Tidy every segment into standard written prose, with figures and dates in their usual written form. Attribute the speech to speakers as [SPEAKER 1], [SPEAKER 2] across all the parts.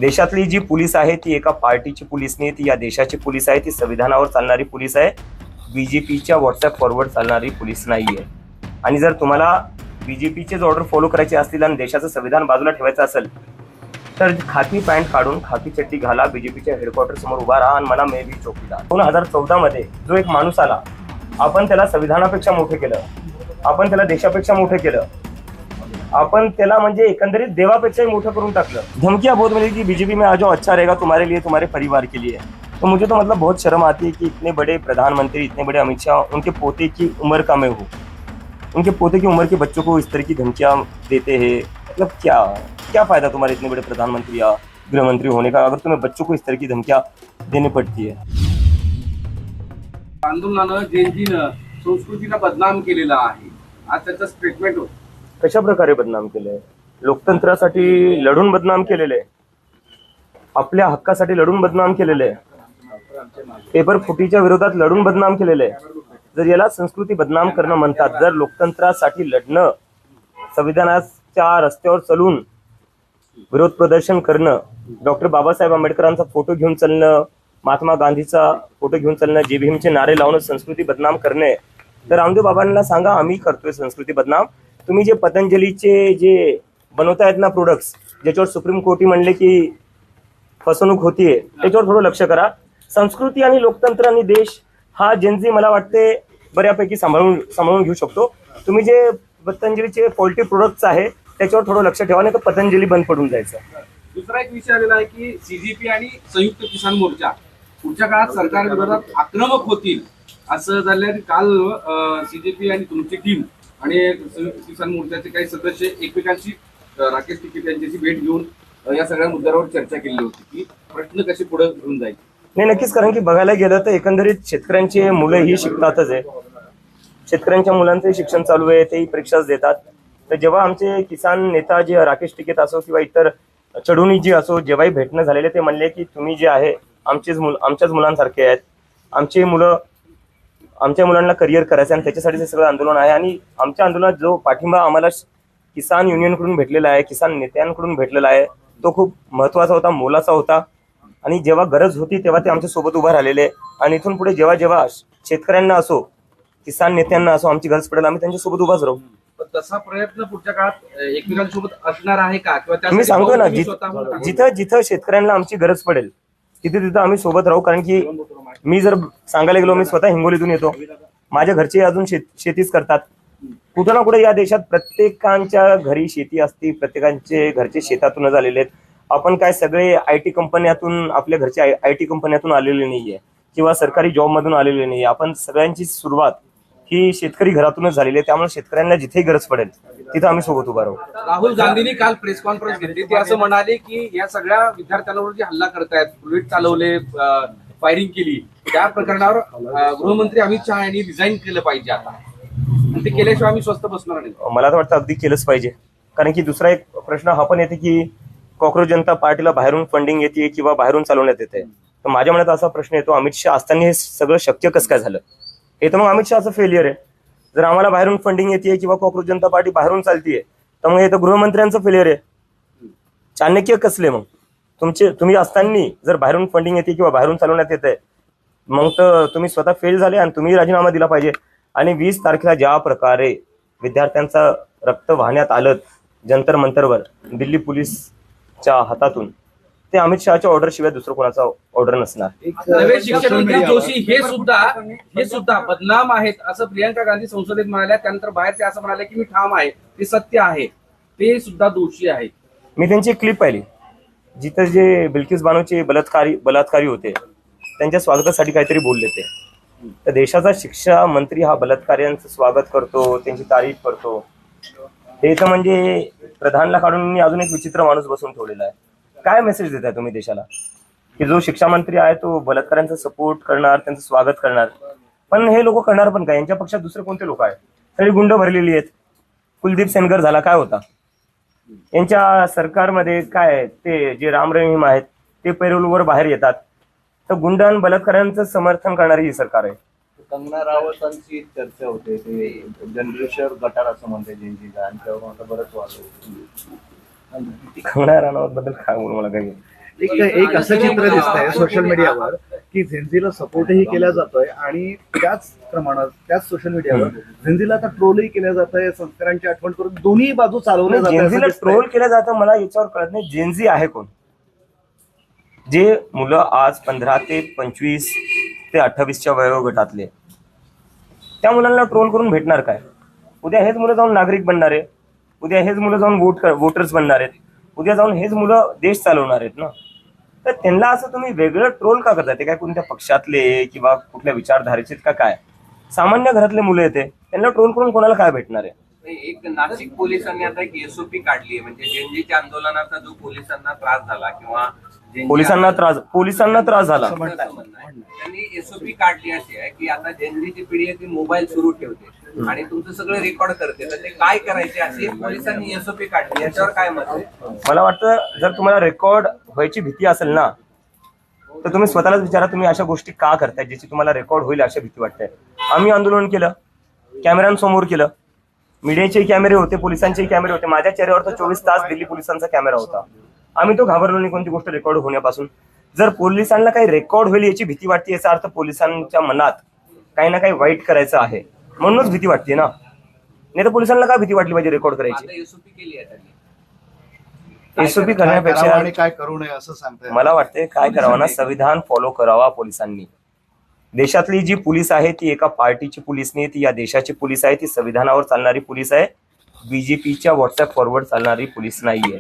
[SPEAKER 1] देशातली जी पोलीस आहे ती एका पार्टीची पोलीस नाही, ती या देशाची पोलीस आहे, ती संविधानावर चालणारी पोलीस आहे, बीजेपीच्या व्हॉट्सअप फॉरवर्ड चालणारी पोलीस नाहीये. आणि जर तुम्हाला बीजेपीचेच ऑर्डर फॉलो करायचे असतील आणि देशाचं संविधान बाजूला ठेवायचं असेल तर खाकी पॅन्ट काढून खाकी चड्डी घाला, बीजेपीच्या हेडक्वार्टर समोर उभा राहा आणि म्हणा मे बी चौकीदार. 2014 मध्ये जो एक माणूस आला, आपण त्याला संविधानापेक्षा मोठे केलं, आपण त्याला देशापेक्षा मोठे केलं, अपन त्याला म्हणजे एकंदरीत देवापेक्षाही मोठं करून टाकलं. धमकियां बहुत मिली कि बीजेपी में आ जाओ, अच्छा रहेगा तुम्हारे लिए, तुम्हारे परिवार के लिए. तो मुझे तो मतलब बहुत शर्म आती है कि इतने बड़े प्रधानमंत्री, इतने बड़े अमित शाह, उनके पोते की उम्र का मैं हूँ, उनके पोते की उम्र के बच्चों को इस तरह की धमकियां देते हैं. मतलब क्या क्या फायदा तुम्हारे इतने बड़े प्रधानमंत्री या गृहमंत्री होने का अगर तुम्हें बच्चों को इस तरह की धमकियां देनी पड़ती है.
[SPEAKER 2] आंदोलनानं जयंतीनं संस्कृतीला बदनाम केलेला आहे. आज त्याचं स्टेटमेंट होतं.
[SPEAKER 1] कशा प्रकारे बदनाम केलंय? लोकतंत्रासाठी लढून बदनाम केलेले, आपल्या हक्कासाठी लढून बदनाम केलेले, पेपर फुटीच्या विरोधात लढून बदनाम केलेले. जर याला संस्कृती बदनाम करणं म्हणतात, जर लोकतंत्रासाठी लढणं, संविधानाच्या रस्त्यावर चालून विरोध प्रदर्शन करणं, डॉक्टर बाबासाहेब आंबेडकरांचा फोटो घेऊन चालणं, महात्मा गांधीचा फोटो घेऊन चालणं, जे भीमचे नारे लावणं संस्कृती बदनाम करणे, तर रामदेव बाबांना सांगा आम्ही करतोय संस्कृती बदनाम. तुम्ही जे पतंजलीचे जे बनवतायत ना प्रोडक्ट्स, ज्याच्यावर सुप्रीम कोर्टी म्हणले की फसवणूक होतीये, त्याच्यावर थोडं लक्ष करा. संस्कृती आणि लोकतंत्र आणि देश हा जेनजी मला वाटते बऱ्यापैकी सांभाळून घेऊ शकतो. तुम्ही जे पतंजलीचे पॉल्ट्री प्रोडक्ट्स आहे त्याच्यावर थोडं लक्ष ठेवा, नाही तर पतंजली बंद पडून जायचं.
[SPEAKER 2] दुसरा एक विषय आलेला आहे की सीजीपी आणि संयुक्त किसान मोर्चा पुढच्या काळात सरकार विरोधात आक्रमक होतील असं झालं. काल सीजीपी आणि तुमची टीम आणि संयुक्त किसान मोर्चाचे काही सदस्य एकमेकांशी राकेश टिकेत यांच्याशी भेट घेऊन या सगळ्या मुद्द्यावर चर्चा केली होती की प्रश्न कसे पुढे घेऊन जाईल.
[SPEAKER 1] नाही, नक्कीच. कारण की बघायला गेलं तर एकंदरीत शेतकऱ्यांची मुलं ही शिकतातच आहे, शेतकऱ्यांच्या मुलांचंही शिक्षण चालू आहे, तेही परीक्षाच देतात. तर जेव्हा आमचे किसान नेता जे राकेश टिकेत असो किंवा इतर चढुनी जी असो, जेव्हाही भेटणं झालेले ते म्हणले की तुम्ही जे आहे आमच्याच मुलांसारखे आहेत, आमच्या मुलांना करिअर करायचं आणि त्याच्यासाठी हे सगळं आंदोलन आहे. आणि आमच्या आंदोलनात जो पाठिंबा आम्हाला किसान युनियनकडून भेटलेला आहे, किसान नेत्यांकडून भेटलेला आहे, तो खूप महत्त्वाचा होता, मोलाचा होता. आणि जेव्हा गरज होती तेव्हा ते आमच्या सोबत उभा राहिलेले. आणि इथून पुढे जेव्हा जेव्हा शेतकऱ्यांना असो, किसान नेत्यांना असो आमची गरज पडेल, आम्ही त्यांच्या सोबत उभाच राहू.
[SPEAKER 2] तसा प्रयत्न पुढच्या काळात एकमेकांसोबत असणार आहे का? किंवा
[SPEAKER 1] मी सांगतो ना, जिथं जिथं शेतकऱ्यांना आमची गरज पडेल तिथे तिथं आम्ही सोबत राहू. कारण की मी जर सांगायला गेलो, मी स्वतः हिंगोलीतून येतो, माझ्या घरचे अजून शेतीच करतात. कुठं ना कुठे या देशात प्रत्येकांच्या घरी शेती असते, प्रत्येकांचे घरचे शेतातूनच आलेले आहेत. आपण काय सगळे IT कंपन्यातून, आपल्या घरच्या IT कंपन्यातून आलेले नाहीये किंवा सरकारी जॉब मधून आलेले नाहीये. आपण सगळ्यांची सुरुवात ही शेतकरी घरातूनच झालेली आहे. त्यामुळे शेतकऱ्यांना जिथेही गरज पडेल तिथं आम्ही सोबत उभा राहू.
[SPEAKER 2] राहुल गांधींनी काल प्रेस कॉन्फरन्स घेतली, ते असं म्हणाले की या सगळ्या विद्यार्थ्यांवर जे हल्ला करतायत, बुलेट चालवले, फायरिंग केली, त्या प्रकरणावर गृहमंत्री अमित शहा यांनी रिझाईन केलं पाहिजे आता. ते केल्याशिवाय आम्ही स्वस्त बसणार नाही.
[SPEAKER 1] मला तर वाटतं अगदी केलंच पाहिजे. कारण की दुसरा एक प्रश्न हा पण येते की कॉक्रोच जनता पार्टीला बाहेरून फंडिंग येते किंवा बाहेरून चालवण्यात येते. तर माझ्या मनात असा प्रश्न येतो, अमित शहा असताना हे सगळं शक्य कसं काय झालं? हे तर मग अमित शहाचं फेलियर आहे. जर आम्हाला बाहेरून फंडिंग येते किंवा कॉक्रोच जनता पार्टी बाहेरून चालतीये तर मग हे तर गृहमंत्र्यांचं फेलियर आहे. चाणक्य कसले मग तुम्ही असताना जर बाहेरून फंडिंग येते किंवा बाहेरून चालवण्यात येते, मग तर तुम्ही स्वतः फेल झाले आणि तुम्ही राजीनामा दिला पाहिजे. आणि 20 तारखेला ज्या प्रकारे विद्यार्थ्यांचं रक्त वाहण्यात आलं जंतर मंतरवर दिल्ली पोलीसच्या हातातून, ते अमित शहाच्या ऑर्डर शिवाय दुसरं कोणाचा ऑर्डर नसणार.
[SPEAKER 2] नवे शिक्षण मंत्री जोशी हे सुद्धा बदनाम आहेत असं प्रियंका गांधी संसदेत म्हणाल्या. त्यानंतर बाहेर ते असं म्हणाले की मी ठाम आहे, ते सत्य आहे, ते सुद्धा दोषी आहेत.
[SPEAKER 1] मी त्यांची क्लिप पाहिली जिथं जे बिल्किस बानोचे बलात्कारी होते त्यांच्या स्वागतासाठी काहीतरी बोलले ते. तर देशाचा शिक्षा मंत्री हा बलात्काऱ्यांचं स्वागत करतो, त्यांची तारीफ करतो, हे तर म्हणजे प्रधानला काढून अजून एक विचित्र माणूस बसून ठेवलेला आहे. काय मेसेज देताय तुम्ही देशाला की जो शिक्षा मंत्री आहे तो बलात्काऱ्यांचा सपोर्ट करणार, त्यांचं स्वागत करणार? पण हे लोक करणार पण काय? यांच्या पक्षात दुसरे कोणते लोक आहेत? सगळी गुंड भरलेली आहेत. कुलदीप सेनगर झाला, काय होता यांच्या सरकारमध्ये? काय ते जे राम रहीम आहेत ते पैरोलवर बाहेर येतात. तर गुंड आणि बलात्काऱ्यांचं समर्थन करणारी ही सरकार आहे.
[SPEAKER 3] कंगना रावतांची चर्चा होते, ते जनरेशर गटार असं म्हणते जेनजीला, आणि त्यावर आता बरंच वाद.
[SPEAKER 1] कंगना राणावत बद्दल काय बोलू मला काही.
[SPEAKER 4] एक असं चित्र दिसतंय सोशल मीडियावर की झेंझीला सपोर्टही केला जातोय आणि त्याच प्रमाणात त्याच सोशल मीडियावर झेंझीला आता ट्रोलही केलं जातंय, संस्कारांची आठवण करून दोन्ही बाजू चालवल्या जातात.
[SPEAKER 1] जेनझीला ट्रोल केलं जातं मला याच्यावर कळत नाही. जेनझी आहे कोण? जे मुलं आज 15 ते 25 ते 28च्या वयोगटातले, त्या मुलांना ट्रोल करून भेटणार काय? उद्या हेच मुलं जाऊन नागरिक बनणार आहे, उद्या हेच मुलं जाऊन वोटर्स बनणार आहेत, उद्या जाऊन हेच मुलं देश चालवणार आहेत ना. तर त्यांना असं तुम्ही वेगळं ट्रोल का करताय? ते काय कोणत्या पक्षातले किंवा कुठल्या विचारधारेचे का काय? सामान्य घरातले मुलं येते, त्यांना ट्रोल करून कोणाला काय भेटणार आहे?
[SPEAKER 5] एक नाशिक पोलिसांनी आता एक एसओपी काढली आहे, म्हणजे जेनजीच्या आंदोलनाचा जो पोलिसांना त्रास झाला किंवा
[SPEAKER 1] पोलिसांना त्रास झाला.
[SPEAKER 5] त्यांनी एसओपी काढली अशी आहे की आता जेनजीची पिढी आहे ती मोबाईल सुरू ठेवते आणि तुमचं सगळं रेकॉर्ड करते, तर ते काय करायचे अशी पोलिसांनी एसओपी काढली. याच्यावर काय मत आहे?
[SPEAKER 1] मला वाटतं जर तुम्हाला रेकॉर्ड व्हायची भीती असेल ना, तर तुम्ही स्वतःलाच विचारा तुम्ही अशा गोष्टी का करताय ज्याची तुम्हाला रेकॉर्ड होईल अशी भीती वाटते. आम्ही आंदोलन केलं, कॅमेऱ्यांसमोर केलं, मीडियाचे कॅमेरे होते, पोलिसांचे कॅमेरे होते. माझ्या चेहऱ्यावर तर 24 तास दिल्ली पोलिसांचा कॅमेरा होता. आम्ही तो घाबरलो नाही कोणती गोष्ट रेकॉर्ड होण्यापासून. जर पोलिसांना काही रेकॉर्ड होईल याची भीती वाटते, याचा अर्थ पोलिसांच्या मनात काही ना काही वाईट करायचं आहे म्हणूनच भीती वाटते ना. नाही तर पोलिसांना काय भीती वाटली पाहिजे रेकॉर्ड करायची?
[SPEAKER 5] एसओपी केली आहे त्यांनी.
[SPEAKER 1] एसओपी
[SPEAKER 4] काय करावं
[SPEAKER 1] करण्यापेक्षा
[SPEAKER 4] आणि काय करू नये असं सांगताय.
[SPEAKER 1] मला वाटते काय करावं ना, संविधान फॉलो करावा पोलिसांनी. देशातली जी पोलीस आहे ती एका पार्टीची पोलीस नाही, ती या देशाची पोलीस आहे, ती संविधानावर चालणारी पोलीस आहे, बीजेपीच्या व्हॉट्सअप फॉरवर्ड चालणारी पोलीस नाहीये.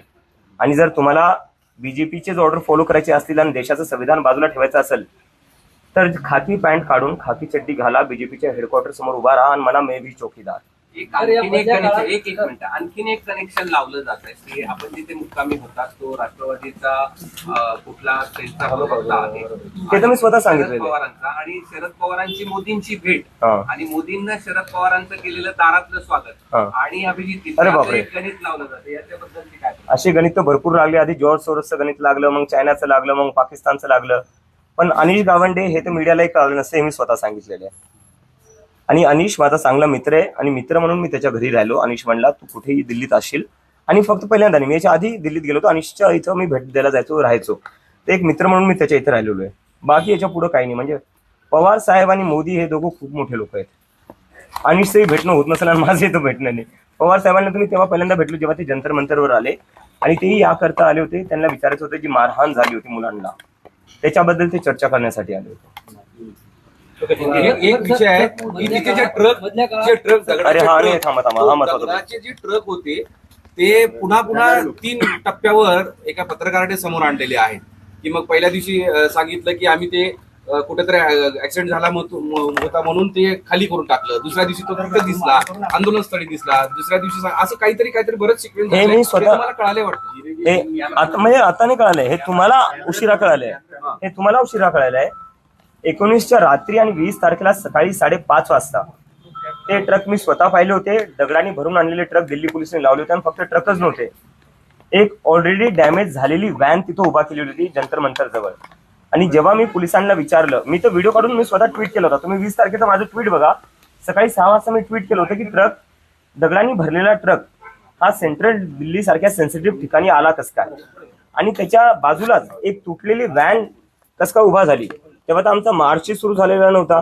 [SPEAKER 1] आणि जर तुम्हाला बीजेपीचेच ऑर्डर फॉलो करायचे असतील आणि देशाचं संविधान बाजूला ठेवायचं असेल तर खाकी पॅन्ट काढून खाकी चड्डी घाला, बीजेपीच्या हेडक्वार्टर समोर उभा राहा आणि म्हणा मैं भी चौकीदार.
[SPEAKER 5] आणखीन एक कनेक्शन लावलं जात आहे की आपण जिथे मुक्कामी होता तो राष्ट्रवादीचा कुठला सेलचा प्रवक्ता आहे,
[SPEAKER 1] ते तर मी स्वतः
[SPEAKER 5] शरद
[SPEAKER 1] सांगितलेलं आहे.
[SPEAKER 5] पवारांचा, आणि शरद पवारांची मोदींची भेट
[SPEAKER 1] हा.
[SPEAKER 5] आणि मोदींना शरद पवारांचं केलेलं दारातलं स्वागत
[SPEAKER 1] हा.
[SPEAKER 5] आणि अभिजित
[SPEAKER 1] अरे बापरे.
[SPEAKER 5] गणित लावलं जातं. याच्याबद्दल काय?
[SPEAKER 1] असे गणित तर भरपूर लागले. आधी जॉर्ज सोरसचं गणित लागलं, मग चायनाचं लागलं, मग पाकिस्तानचं लागलं. पण अनिश गावंडे हे तर मीडियालाही कळलं नसतं, हे मी स्वतः सांगितलेलं आहे. आणि अनिश माझा चांगला मित्र आहे आणि मित्र म्हणून मी त्याच्या घरी राहिलो. अनिश म्हणला तू कुठेही दिल्लीत असशील, आणि फक्त पहिल्यांदा नाही, मी याच्या आधी दिल्लीत गेलो होतो, अनिशच्या इथं मी भेट द्यायला जायचो, राहायचो. ते एक मित्र म्हणून मी त्याच्या इथं राहिलेलो आहे. बाकी याच्या पुढं काही नाही. म्हणजे पवार साहेब आणि मोदी हे दोघं खूप मोठे लोक आहेत. अनिशचंही भेटणं होत नसेल आणि माझं इथं भेटणं नाही. पवार साहेबांना तुम्ही तेव्हा पहिल्यांदा भेटलो जेव्हा ते जंतर मंतरवर आले, आणि तेही याकरता आले होते, त्यांना विचारायचं होतं जी मारहाण झाली होती मुलांना, त्याच्याबद्दल ते चर्चा करण्यासाठी आले होते.
[SPEAKER 2] एक विषय आहे की तिथे जे ट्रक
[SPEAKER 1] अरे हा नाही, थांबा हा महत्वाचा.
[SPEAKER 2] दगडाचे जे ट्रक होते ते पुन्हा 3 टप्प्यावर एका पत्रकाराने समोर आणलेले आहेत. की मग पहिल्या दिवशी सांगितलं की आम्ही ते कुठेतरी ऍक्सिडेंट झाला होता म्हणून ते खाली करून टाकलं, दुसऱ्या दिवशी तो ट्रक दिसला, आंदोलनस्थळी दिसला, दुसऱ्या दिवशी असं काहीतरी बरंच सिक्वेन्स
[SPEAKER 1] हे मी स्वतः-
[SPEAKER 2] मला कळाले वाटतं.
[SPEAKER 1] हे आता म्हणजे आता नाही कळालंय, हे तुम्हाला उशिरा कळालंय. हे तुम्हाला उशिरा कळालंय. 19च्या रात्री आणि 20 तारखेला सकाळी 5:30 वाजता ते ट्रक मी स्वतः पाहिले होते. दगडांनी भरून आणलेले ट्रक दिल्ली पोलिसांनी लावले होते, आणि फक्त ट्रकच नव्हते, एक ऑलरेडी डॅमेज झालेली व्हॅन तिथं उभा केलेली होती जंतर मंतर जवळ. आणि जेव्हा मी पोलिसांना विचारलं, मी तर व्हिडिओ काढून मी स्वतः ट्विट केला होता, तुम्ही 20 तारखेचं माझं ट्विट बघा. सकाळी 6 वाजता मी ट्विट केलं होतं की ट्रक, दगडांनी भरलेला ट्रक हा सेंट्रल दिल्ली सारख्या सेन्सिटिव्ह ठिकाणी आला कस काय, आणि त्याच्या बाजूलाच एक तुटलेली व्हॅन कस काय उभा झाली. तेव्हा तर आमचा मार्चही सुरू झालेला नव्हता.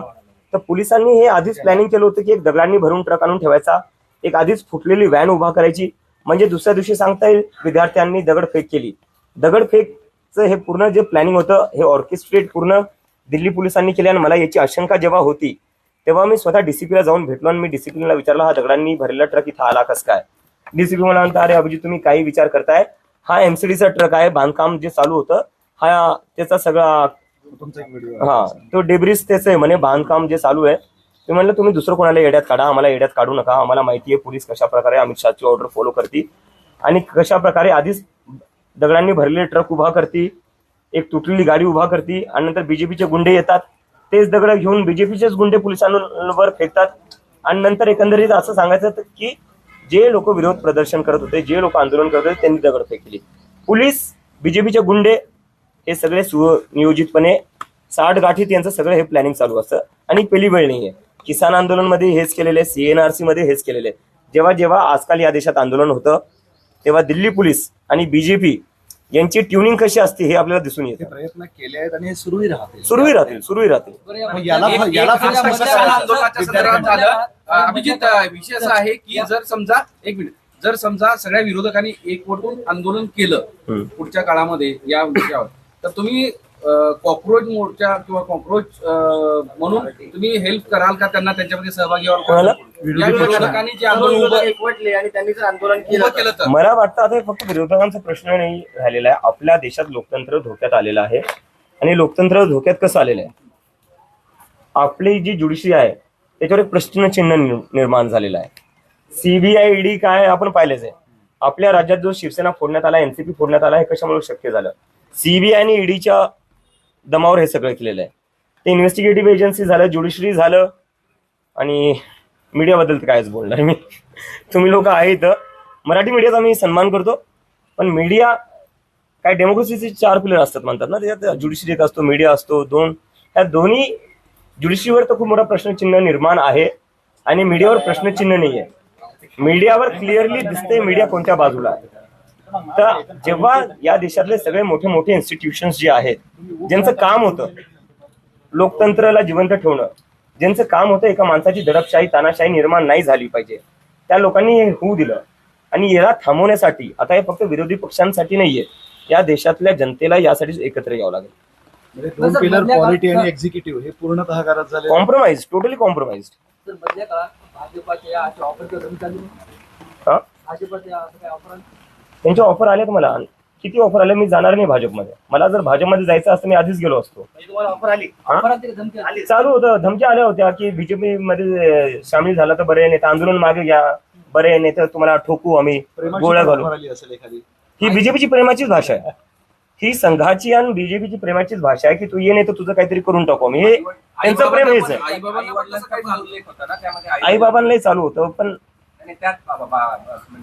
[SPEAKER 1] तर पोलिसांनी हे आधीच प्लॅनिंग केलं होतं की एक दगडांनी भरून ट्रक आणून ठेवायचा, एक आधीच फुटलेली व्हॅन उभा करायची, म्हणजे दुसऱ्या दिवशी सांगता येईल विद्यार्थ्यांनी दगडफेक केली. दगडफेकचं हे पूर्ण जे प्लॅनिंग होतं हे ऑर्केस्ट्रेट पूर्ण दिल्ली पोलिसांनी केले. आणि मला याची आशंका जेव्हा होती तेव्हा मी स्वतः डीसीपीला जाऊन भेटलो आणि मी डीसीपीला विचारलं हा दगडांनी भरलेला ट्रक इथं आला कस काय. डीसीपी मला म्हणता अरे अभिजित तुम्ही काही विचार करताय, हा एमसीडीचा ट्रक आहे, बांधकाम जे चालू होतं हा त्याचा सगळा हा तो डेब्रिस त्याचं आहे म्हणे, बांधकाम जे चालू आहे. ते म्हणलं तुम्ही दुसरं कोणाला येड्यात काढा, आम्हाला येड्यात काढू नका. आम्हाला माहिती आहे पोलीस कशा प्रकारे अमित शहाची ऑर्डर फॉलो करते आणि कशा प्रकारे आधीच दगडांनी भरलेले ट्रक उभा करते, एक तुटलेली गाडी उभा करते, आणि नंतर बीजेपीचे गुंडे येतात, तेच दगड घेऊन बीजेपीचेच गुंडे पोलिसांवर फेकतात. आणि नंतर एकंदरीत असं सांगायचं की जे लोक विरोध प्रदर्शन करत होते, जे लोक आंदोलन करत होते, त्यांनी दगडफेक केली. पोलीस, बीजेपीचे गुंडे हे सगळे सुनियोजितपणे 60 गाठीत यांचं सगळं हे प्लॅनिंग चालू असतं. आणि पहिली वेळ नाहीये, किसान आंदोलनमध्ये हेच केलेले, CNRC मध्ये हेच केलेले. जेव्हा जेव्हा आजकाल या देशात आंदोलन होतं तेव्हा दिल्ली पोलीस आणि बीजेपी यांची ट्युनिंग कशी असते हे आपल्याला दिसून
[SPEAKER 4] ते
[SPEAKER 1] येतं.
[SPEAKER 4] प्रयत्न केले आहेत आणि हे सुरूही राहतील.
[SPEAKER 1] सुरूही राहतील.
[SPEAKER 4] मग याला
[SPEAKER 2] एक
[SPEAKER 4] फक्त
[SPEAKER 2] आंदोलनाच्या संदर्भात झालं. अभिजित, विषय असा आहे की जर समजा सगळ्या विरोधकांनी एकवटून आंदोलन केलं पुढच्या काळामध्ये या विषयावर, तर तुम्ही कॉक्रोच मोर्चा किंवा कॉक्रोच म्हणून तुम्ही हेल्प कराल का त्यांना त्यांच्यामध्ये सहभागी
[SPEAKER 1] कोणाला?
[SPEAKER 2] व्हाल? या विरोधकांनी जे आंदोलन
[SPEAKER 3] एकवटले आणि त्यांनी जर आंदोलन
[SPEAKER 2] उभं केलं तर
[SPEAKER 1] मला वाटतं आता हे फक्त विरोधकांचा प्रश्न नाही राहिलेला आहे. आपल्या देशात लोकतंत्र धोक्यात आलेलं आहे. आणि लोकतंत्र धोक्यात कसं आलेलं आहे, आपली जी ज्युडिशरी आहे त्याच्यावर एक प्रश्नचिन्ह निर्माण झालेलं आहे. सीबीआय ईडी काय आपण पाहिलेच आहे. आपल्या राज्यात जो शिवसेना फोडण्यात आला, एनसीपी फोडण्यात आला, हे कशामुळे शक्य झालं? सीबीआय आणि ईडीच्या दमावर हे सगळं केलेलं आहे. ते इन्व्हेस्टिगेटिव्ह एजन्सी झालं, ज्युडिशरी झालं, आणि मीडियाबद्दल तर कायच बोलणार मी. तुम्ही लोक आहेत, मराठी मीडियाचा मी सन्मान करतो, पण मीडिया काय डेमोक्रेसीचे 4 पिलर असतात म्हणतात ना, त्याच्यात ज्युडिशरी एक असतो, मीडिया असतो, ह्या दोन्ही. ज्युडिशरीवर तर खूप मोठा प्रश्नचिन्ह निर्माण आहे आणि मीडियावर प्रश्नचिन्ह नाही आहे. मीडियावर क्लिअरली दिसते मीडिया कोणत्या बाजूला आहे. तर जेव्हा या देशातले सगळे मोठे मोठे इन्स्टिट्यूशन्स जे आहेत, ज्यांचं काम होतं लोकतंत्राला जिवंत ठेवणं, ज्यांचं काम होतं एका माणसाची दडपशाही तानाशाही निर्माण नाही झाली पाहिजे, त्या लोकांनी हे होऊ दिलं. आणि याला थांबवण्यासाठी आता हे फक्त विरोधी पक्षांसाठी नाहीये, या देशातल्या जनतेला यासाठी एकत्र यावं लागेल.
[SPEAKER 4] म्हणजे 2 पिलर पॉलिटी आणि एक्झिक्युटिव्ह हे पूर्णतः घरात झाले.
[SPEAKER 1] Compromise, totally compromise. त्यांच्या ऑफर आल्या तुम्हाला? किती ऑफर आले? मी जाणार नाही भाजपमध्ये. मला जर भाजपमध्ये जायचं असतं मी आधीच गेलो असतो.
[SPEAKER 3] तुम्हाला ऑफर आली?
[SPEAKER 1] चालू होतं, धमक्या आल्या होत्या की बीजेपी मध्ये सामील झाला तर बरे, नाही तर आंदोलन मागे घ्या, बरे, नाही तर तुम्हाला ठोकू आम्ही, गोळ्या घालू.
[SPEAKER 4] असेल एखादी.
[SPEAKER 1] ही बीजेपीची प्रेमाचीच भाषा आहे. ही संघाची आणि बीजेपीची प्रेमाचीच भाषा आहे की तू ये, नाही तर तुझं काहीतरी करून टाकू आम्ही. हे त्यांचं प्रेम हेच आहे. आई बाबांनाही चालू होतं, पण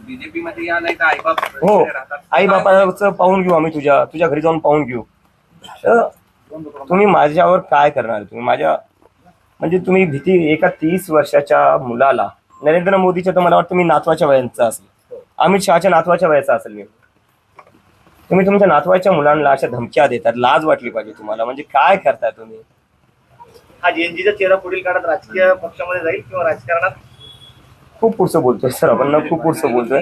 [SPEAKER 5] बीजेपी मध्ये या नाही तर आईबाप
[SPEAKER 1] हो,
[SPEAKER 5] राहतात.
[SPEAKER 1] आई बापाचं पाहून घेऊ आम्ही, तुझ्या घरी जाऊन पाहून घेऊ. तर तुम्ही माझ्यावर काय करणार? तुम्ही तुम्ही भीती एका 30 वर्षाच्या मुलाला, नरेंद्र मोदीच्या तर मला वाटतं मी नातवाच्या वयाचा असेल, अमित शहाच्या नातवाच्या वयाचा असेल मी. तुम्ही तुमच्या नातवाच्या मुलांना अशा धमक्या देतात, लाज वाटली पाहिजे तुम्हाला. म्हणजे काय करताय तुम्ही?
[SPEAKER 3] हा जेएनजीचा चेहरा पुढील काळात राजकीय पक्षामध्ये जाईल किंवा राजकारणात?
[SPEAKER 1] खूप पुढचं बोलतोय सर आपण, खूप पुढचं बोलतोय.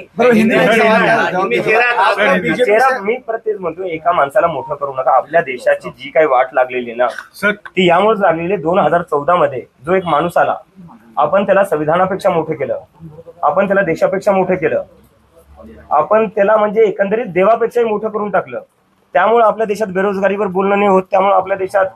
[SPEAKER 1] चेहरा मी प्रत्येक म्हणतोय, एका माणसाला मोठं करू नका. आपल्या देशाची जी काही वाट लागलेली ना ती यामुळेच लागलेली. 2014 मध्ये जो एक माणूस आला, आपण त्याला संविधानापेक्षा मोठं केलं, आपण त्याला देशापेक्षा मोठं केलं, आपण त्याला म्हणजे एकंदरीत देवापेक्षाही मोठं करून टाकलं. त्यामुळे आपल्या देशात बेरोजगारीवर बोलणं नाही होत, त्यामुळे आपल्या देशात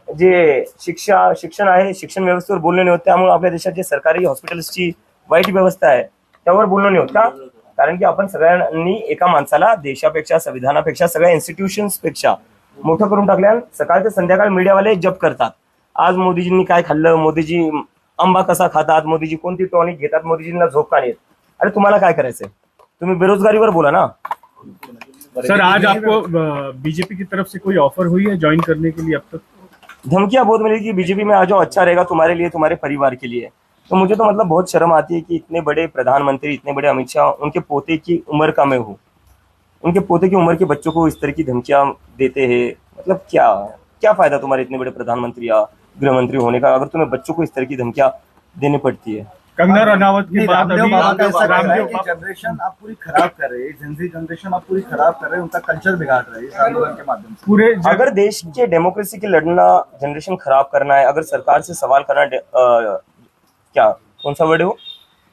[SPEAKER 1] जे शिक्षण आहे, शिक्षण व्यवस्थेवर बोलणं नाही होत, त्यामुळे आपल्या देशात जे सरकारी हॉस्पिटल्सची वाईट व्यवस्था आहे त्यावर बोलणं नाही होत. का? कारण की आपण सगळ्यांनी एका माणसाला देशापेक्षा, संविधानापेक्षा, सगळ्या इन्स्टिट्यूशन्स पेक्षा मोठं करून टाकल्या. सकाळ ते संध्याकाळ मीडियावाले जप करतात, आज मोदीजींनी काय खाल्लं, मोदीजी आंबा कसा खातात, मोदीजी कोणती टॉनिक घेतात, मोदीजींना झोप का येत. अरे तुम्हाला काय करायचंय? तुम्ही बेरोजगारीवर बोला ना.
[SPEAKER 6] सर, आज आपको बीजेपी की तरफ से कोई ऑफर हुई है ज्वाइन करने के लिए? अब तक
[SPEAKER 1] धमकियां बहुत मिली कि बीजेपी में आ जाओ, अच्छा रहेगा तुम्हारे लिए, तुम्हारे परिवार के लिए. तो मुझे तो मतलब बहुत शर्म आती है कि इतने बड़े प्रधानमंत्री, इतने बड़े अमित शाह, उनके पोते की उम्र का मैं हूँ, उनके पोते की उम्र के बच्चों को इस तरह की धमकियां देते हैं. मतलब क्या फायदा तुम्हारे इतने बड़े प्रधानमंत्री या गृह मंत्री होने का, अगर तुम्हें बच्चों को इस तरह की धमकियां देनी पड़ती है.
[SPEAKER 6] कंगना रनावत के बाद
[SPEAKER 4] रामदेव
[SPEAKER 6] अभी
[SPEAKER 4] बाबा का ऐसा कहना है
[SPEAKER 6] रामदेव
[SPEAKER 4] कि जनरेशन आप पूरी खराब कर रहे हैं, जेनजी जनरेशन आप पूरी खराब कर रहे हैं, उनका कल्चर बिगाड़ रहे हैं इस आंदोलन के माध्यम से.
[SPEAKER 6] पूरे
[SPEAKER 1] अगर देश के डेमोक्रेसी की लड़ना जनरेशन खराब करना है, अगर सरकार से सवाल करना, क्या कौन सा वर्ड है वो,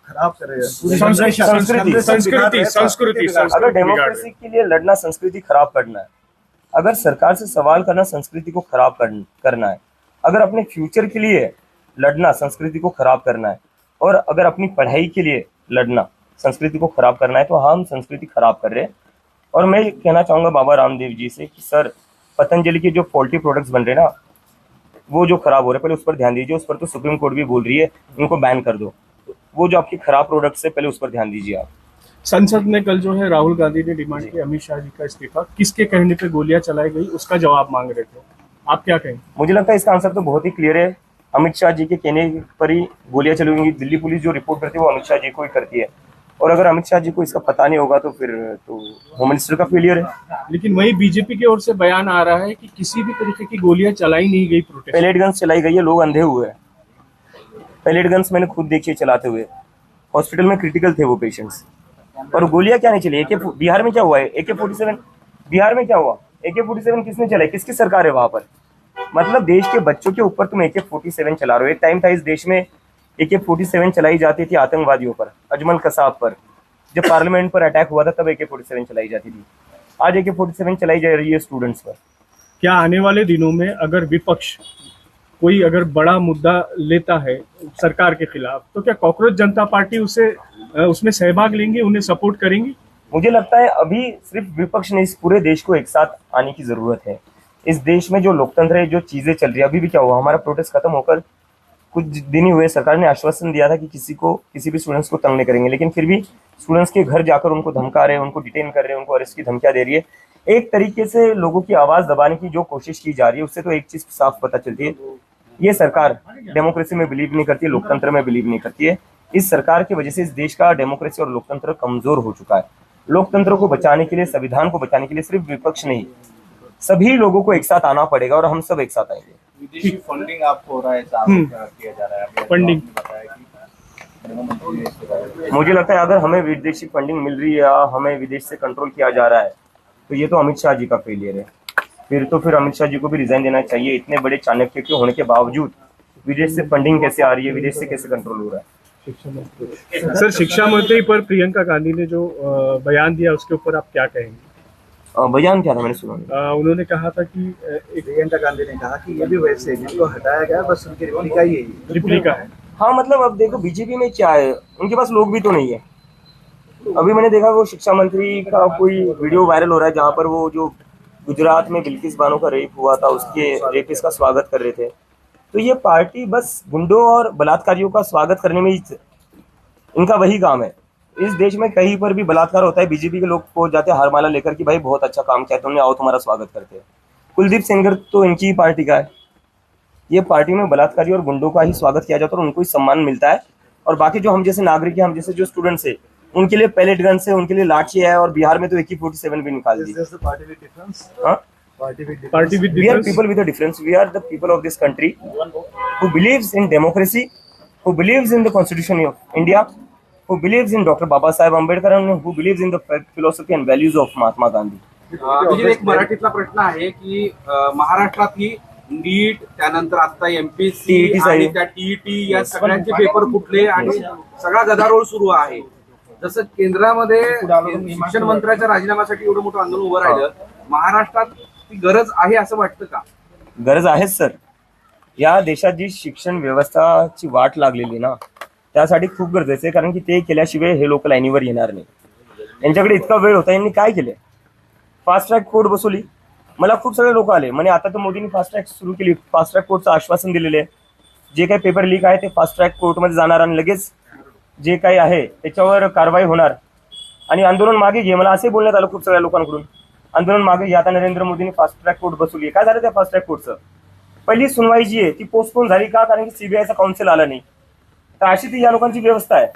[SPEAKER 4] खराब कर रहे हैं पूरी
[SPEAKER 6] संस्कृति
[SPEAKER 1] अगर डेमोक्रेसी के लिए लड़ना संस्कृति खराब करना है, अगर सरकार से सवाल करना संस्कृति को खराब करना है, अगर अपने फ्यूचर के लिए लड़ना संस्कृति को खराब करना है, और अगर अपनी पढ़ाई के लिए लड़ना संस्कृति को खराब करना है, तो हम संस्कृति खराब कर रहे हैं. और मैं कहना चाहूंगा बाबा रामदेव जी से कि सर, पतंजलि के जो फॉल्टी प्रोडक्ट्स बन रहे हैं ना, वो जो खराब हो रहे हैं, पहले उस पर ध्यान दीजिए. उस पर तो सुप्रीम कोर्ट भी बोल रही है उनको बैन कर दो. वो जो आपकी खराब प्रोडक्ट्स है, पहले उस पर ध्यान दीजिए आप.
[SPEAKER 6] संसद में कल जो है राहुल गांधी ने डिमांड की अमित शाह जी का इस्तीफा. किसके कहने पे गोलियां चलाई गई, उसका जवाब मांग रहे थे, आप क्या कहें?
[SPEAKER 1] मुझे लगता है इसका आंसर तो बहुत ही क्लियर है. अमित शाह जी के कहने पर ही गोलियां चली होंगी. दिल्ली पुलिस जो रिपोर्ट करती है वो अमित शाह जी को ही करती है. और अगर अमित शाह जी को इसका पता नहीं होगा तो फिर तो होम मिनिस्टर का फेलियर है।
[SPEAKER 6] लेकिन वही बीजेपी की ओर से बयान आ रहा है कि किसी भी तरीके की गोलियां चलाई नहीं गई प्रोटेस्ट।
[SPEAKER 1] पैलेट गन्स चलाई गई है, लोग अंधे हुए हैं। पैलेट गन्स मैंने खुद देखी है चलाते हुए, हॉस्पिटल में क्रिटिकल थे वो पेशेंट्स। और गोलियां क्या नहीं चली? बिहार में क्या हुआ है? AK-47 बिहार में क्या हुआ? AK-47 किसने चलाई? किसकी सरकार है वहां पर? मतलब देश के बच्चों के ऊपर तुम AK-47 चला रहे हो। एक टाइम था इस देश में AK-47 चलाई जाती थी आतंकवादियों पर, अजमल कसाब पर। जब पार्लियामेंट पर अटैक हुआ था तब AK-47 चलाई जाती थी। आज AK-47 चलाई जा रही है स्टूडेंट्स पर।
[SPEAKER 6] क्या आने वाले दिनों में अगर विपक्ष कोई अगर बड़ा मुद्दा लेता है सरकार के खिलाफ, तो क्या कॉकरोच जनता पार्टी उसमें सहभाग लेंगी, उन्हें सपोर्ट करेंगी?
[SPEAKER 1] मुझे लगता है अभी सिर्फ विपक्ष ने, इस पूरे देश को एक साथ आने की जरूरत है। इस देश में जो लोकतंत्र है, जो चीजें चल रही है, अभी भी क्या हुआ, हमारा प्रोटेस्ट खत्म होकर कुछ दिन ही हुए, सरकार ने आश्वासन दिया था कि किसी भी स्टूडेंट्स को तंग नहीं करेंगे, लेकिन फिर भी स्टूडेंट्स के घर जाकर उनको धमका रहे हैं, उनको डिटेन कर रहे हैं, उनको अरेस्ट की धमकियां दे रही है। एक तरीके से लोगों की आवाज दबाने की जो कोशिश की जा रही है, उससे तो एक चीज साफ पता चलती है, ये सरकार डेमोक्रेसी में बिलीव नहीं करती है, लोकतंत्र में बिलीव नहीं करती है। इस सरकार की वजह से इस देश का डेमोक्रेसी और लोकतंत्र कमजोर हो चुका है। लोकतंत्र को बचाने के लिए, संविधान को बचाने के लिए सिर्फ विपक्ष नहीं, सभी लोगों को एक साथ आना पड़ेगा, और हम सब एक साथ आएंगे।
[SPEAKER 3] विदेशी फंडिंग आपको हो रहा है, ऐसा किया जा रहा है अभी
[SPEAKER 6] फंडिंग
[SPEAKER 3] बताया कि प्रधानमंत्री ने इसके बारे में
[SPEAKER 1] मुझे लगता है अगर हमें विदेशी फंडिंग मिल रही है या हमें विदेश से कंट्रोल किया जा रहा है, तो ये तो अमित शाह जी का फेलियर है। फिर अमित शाह जी को भी रिजाइन देना चाहिए। इतने बड़े चाणक्य के होने के बावजूद विदेश से फंडिंग कैसे आ रही है, विदेश से कैसे कंट्रोल हो रहा है?
[SPEAKER 6] सर, शिक्षा मंत्री पर प्रियंका गांधी ने जो बयान दिया उसके ऊपर आप क्या कहेंगे?
[SPEAKER 1] बयान क्या था, मैंने सुना नहीं।
[SPEAKER 6] उन्होंने कहा था कि
[SPEAKER 4] प्रियंका गांधी ने कहा कि ये भी वैसे जिनको हटाया गया बस उनकी
[SPEAKER 6] रिप्लिका है।
[SPEAKER 1] हाँ, मतलब अब देखो बीजेपी में क्या है, उनके पास लोग भी तो नहीं है। अभी मैंने देखा वो शिक्षा मंत्री का कोई वीडियो वायरल हो रहा है जहाँ पर वो जो गुजरात में बिल्किस बानो का रेप हुआ था, उसके रेपिस्ट का स्वागत कर रहे थे। तो ये पार्टी बस गुंडों और बलात्कारियों का स्वागत करने में ही इनका वही काम है। इस देश में कहीं पर भी बलात्कार होता है, बीजेपी के लोग पहुंच जाते हैं हारमाला लेकर कि भाई बहुत अच्छा काम किया तुमने, आओ तुम्हारा स्वागत करते हैं। कुलदीप सेंगर तो इनकी ही पार्टी का है। ये पार्टी में बलात्कारी और गुंडों का ही स्वागत किया जाता है और उनको ही सम्मान मिलता है, और बाकी जो हम जैसे नागरिक हैं, हम जैसे जो स्टूडेंट्स है, उनके लिए पैलेट गन है, उनके लिए लाठी है, और बिहार में तो AK-47 भी निकाल दी।
[SPEAKER 6] पार्टी विद
[SPEAKER 1] We are people with a difference. We are the people of this country who believes in democracy, who believes in the Constitution of India, who believes in Dr. Babasaheb Ambedkar, and who believes in the philosophy and values of Mahatma Gandhi.
[SPEAKER 2] म्हणजे एक मराठीतला प्रश्न आहे की महाराष्ट्रात ही नीट, त्यानंतर आता MPSC
[SPEAKER 1] TET
[SPEAKER 2] आणि त्या TET या सगळ्यांचे पेपर फुटले आणि सगळा गदारोळ सुरू आहे। जसं केंद्रामध्ये शिक्षण मंत्र्याच्या राजीनाम्यासाठी एवढं मोठं आंदोलन उभं राहिलं, महाराष्ट्रात ती गरज आहे असं वाटतं का?
[SPEAKER 1] गरज आहेच सर। या देशात जी शिक्षण व्यवस्थाची वाट लागलेली ना, त्यासाठी खूप गरजेचं आहे, कारण की ते केल्याशिवाय हे लोक लाईनीवर येणार नाही। यांच्याकडे इतका वेळ होता, यांनी काय केले? फास्ट ट्रॅक कोर्ट बसवली। मला खूप सगळे लोक आले म्हणे आता तर मोदींनी फास्ट ट्रॅक सुरू केली, फास्ट ट्रॅक कोर्टचं आश्वासन दिलेले आहे, जे काही पेपर लीक आहे ते फास्ट ट्रॅक कोर्टमध्ये जाणार आणि लगेच जे काही आहे त्याच्यावर कारवाई होणार आणि आंदोलन मागे घे। मला असे बोलण्यात आलं खूप सगळ्या लोकांकडून, आंदोलन मागे घे। आता नरेंद्र मोदींनी फास्ट ट्रॅक कोर्ट बसवली, काय झालं त्या फास्ट ट्रॅक कोर्टचं? पहिली सुनवाई जी आहे ती पोस्टपोन झाली का? कारण की CBIचा काउन्सिल आला नाही। तर अशी ती या लोकांची व्यवस्था आहे।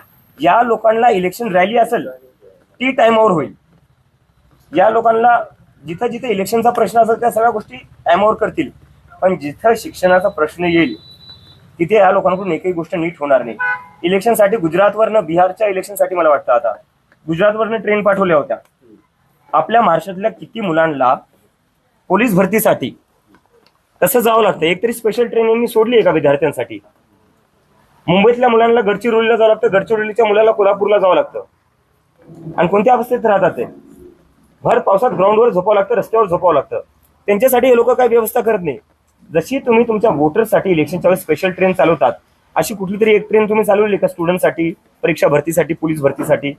[SPEAKER 1] या लोकांना इलेक्शन रॅली असेल ती टाइमवर होईल। या लोकांना जिथं जिथे इलेक्शनचा प्रश्न असेल त्या सगळ्या गोष्टी टाइमवर करतील, पण जिथं शिक्षणाचा प्रश्न येईल तिथे या लोकांकडून एकही गोष्ट नीट होणार नाही। इलेक्शनसाठी गुजरातवरनं, बिहारच्या इलेक्शनसाठी मला वाटतं आता गुजरातवरनं ट्रेन पाठवल्या होत्या। आपल्या महाराष्ट्रातल्या किती मुलांना पोलीस भरतीसाठी कसं जावं लागतं? एकतरी स्पेशल ट्रेन यांनी सोडली आहे का विद्यार्थ्यांसाठी? मुंबईतल्या मुलांना गडचिरोलीला जावं लागतं, गडचिरोलीच्या मुलाला कोल्हापूरला जावं लागतं, आणि कोणत्या अवस्थेत राहतात ते? भर पावसात ग्राउंडवर झोपावं लागतं, रस्त्यावर झोपावं लागतं। त्यांच्यासाठी हे लोक काय व्यवस्था करत नाही। जशी तुम्ही तुमच्या वोटर्ससाठी इलेक्शनच्या वेळेस स्पेशल ट्रेन चालवतात, अशी कुठली तरी एक ट्रेन तुम्ही चालवली का स्टुडंटसाठी, परीक्षा भरतीसाठी, पोलीस भरतीसाठी?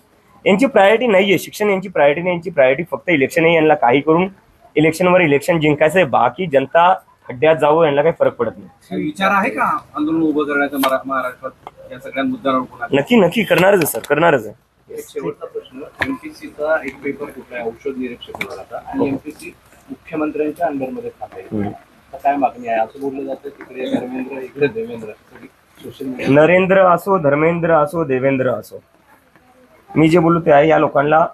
[SPEAKER 1] यांची प्रायोरिटी नाहीये शिक्षण, यांची प्रायोरिटी नाही, यांची प्रायोरिटी फक्त इलेक्शन आहे। यांना काही करून इलेक्शनवर इलेक्शन जिंकायचंय, बाकी जनता खड्ड्यात जावं यांना काही फरक पडत नाही।
[SPEAKER 2] विचार आहे का आंदोलन उभं करण्याचं महाराष्ट्रात या सगळ्या मुद्द्यांवर?
[SPEAKER 1] नक्की करणारच आहे सर, करणारच आहे।
[SPEAKER 3] एक शेवटचा प्रश्न, MPSCचा एक पेपर कुठला औषध निरीक्षक विभागाचा आणि MPSC मुख्यमंत्र्यांच्या अंडरमध्ये खाते, काय मागणी आहे? असं बोललं जातं तिकडे धर्मेंद्र, इकडे देवेंद्र, सोशल मीडिया।
[SPEAKER 1] नरेंद्र असो, धर्मेंद्र असो, देवेंद्र असो, मी जे बोललो ते आहे, या लोकांना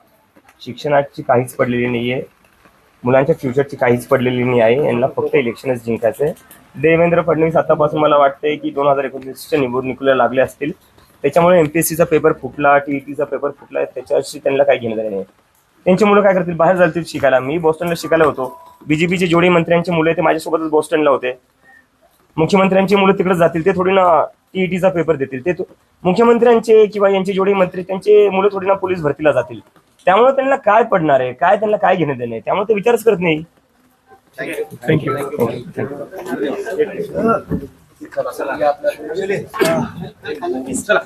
[SPEAKER 1] शिक्षणाची काहीच पडलेली नाहीये, मुलांच्या फ्युचरची काहीच पडलेली नाही आहे. यांना फक्त इलेक्शनच जिंकायचंय. देवेंद्र फडणवीस आतापासून मला वाटतंय की 2019च्या निवडणुकीला लागले असतील, त्याच्यामुळे एमपीएससीचा पेपर फुटला, टीईटीचा पेपर फुटला, त्याच्याशी त्यांना काही घेणं देणं नाही. त्यांची मुलं काय करतील, बाहेर जातील शिकायला. मी बॉस्टनला शिकायला होतो. बीजेपीचे जेवढे मंत्र्यांचे मुलं ते माझ्यासोबतच बॉस्टनला होते. मुख्यमंत्र्यांची मुलं तिकडे जातील, ते थोडी ना टीईटीचा पेपर देतील. ते मुख्यमंत्र्यांचे किंवा यांचे जेवढे मंत्री त्यांचे मुलं थोडी ना पोलीस भरतीला जातील. त्यामुळे त्यांना काय पडणार आहे, काय त्यांना काय घेणं देणं आहे, त्यामुळे ते विचारच करत नाही.
[SPEAKER 6] थँक्यू.
[SPEAKER 2] चला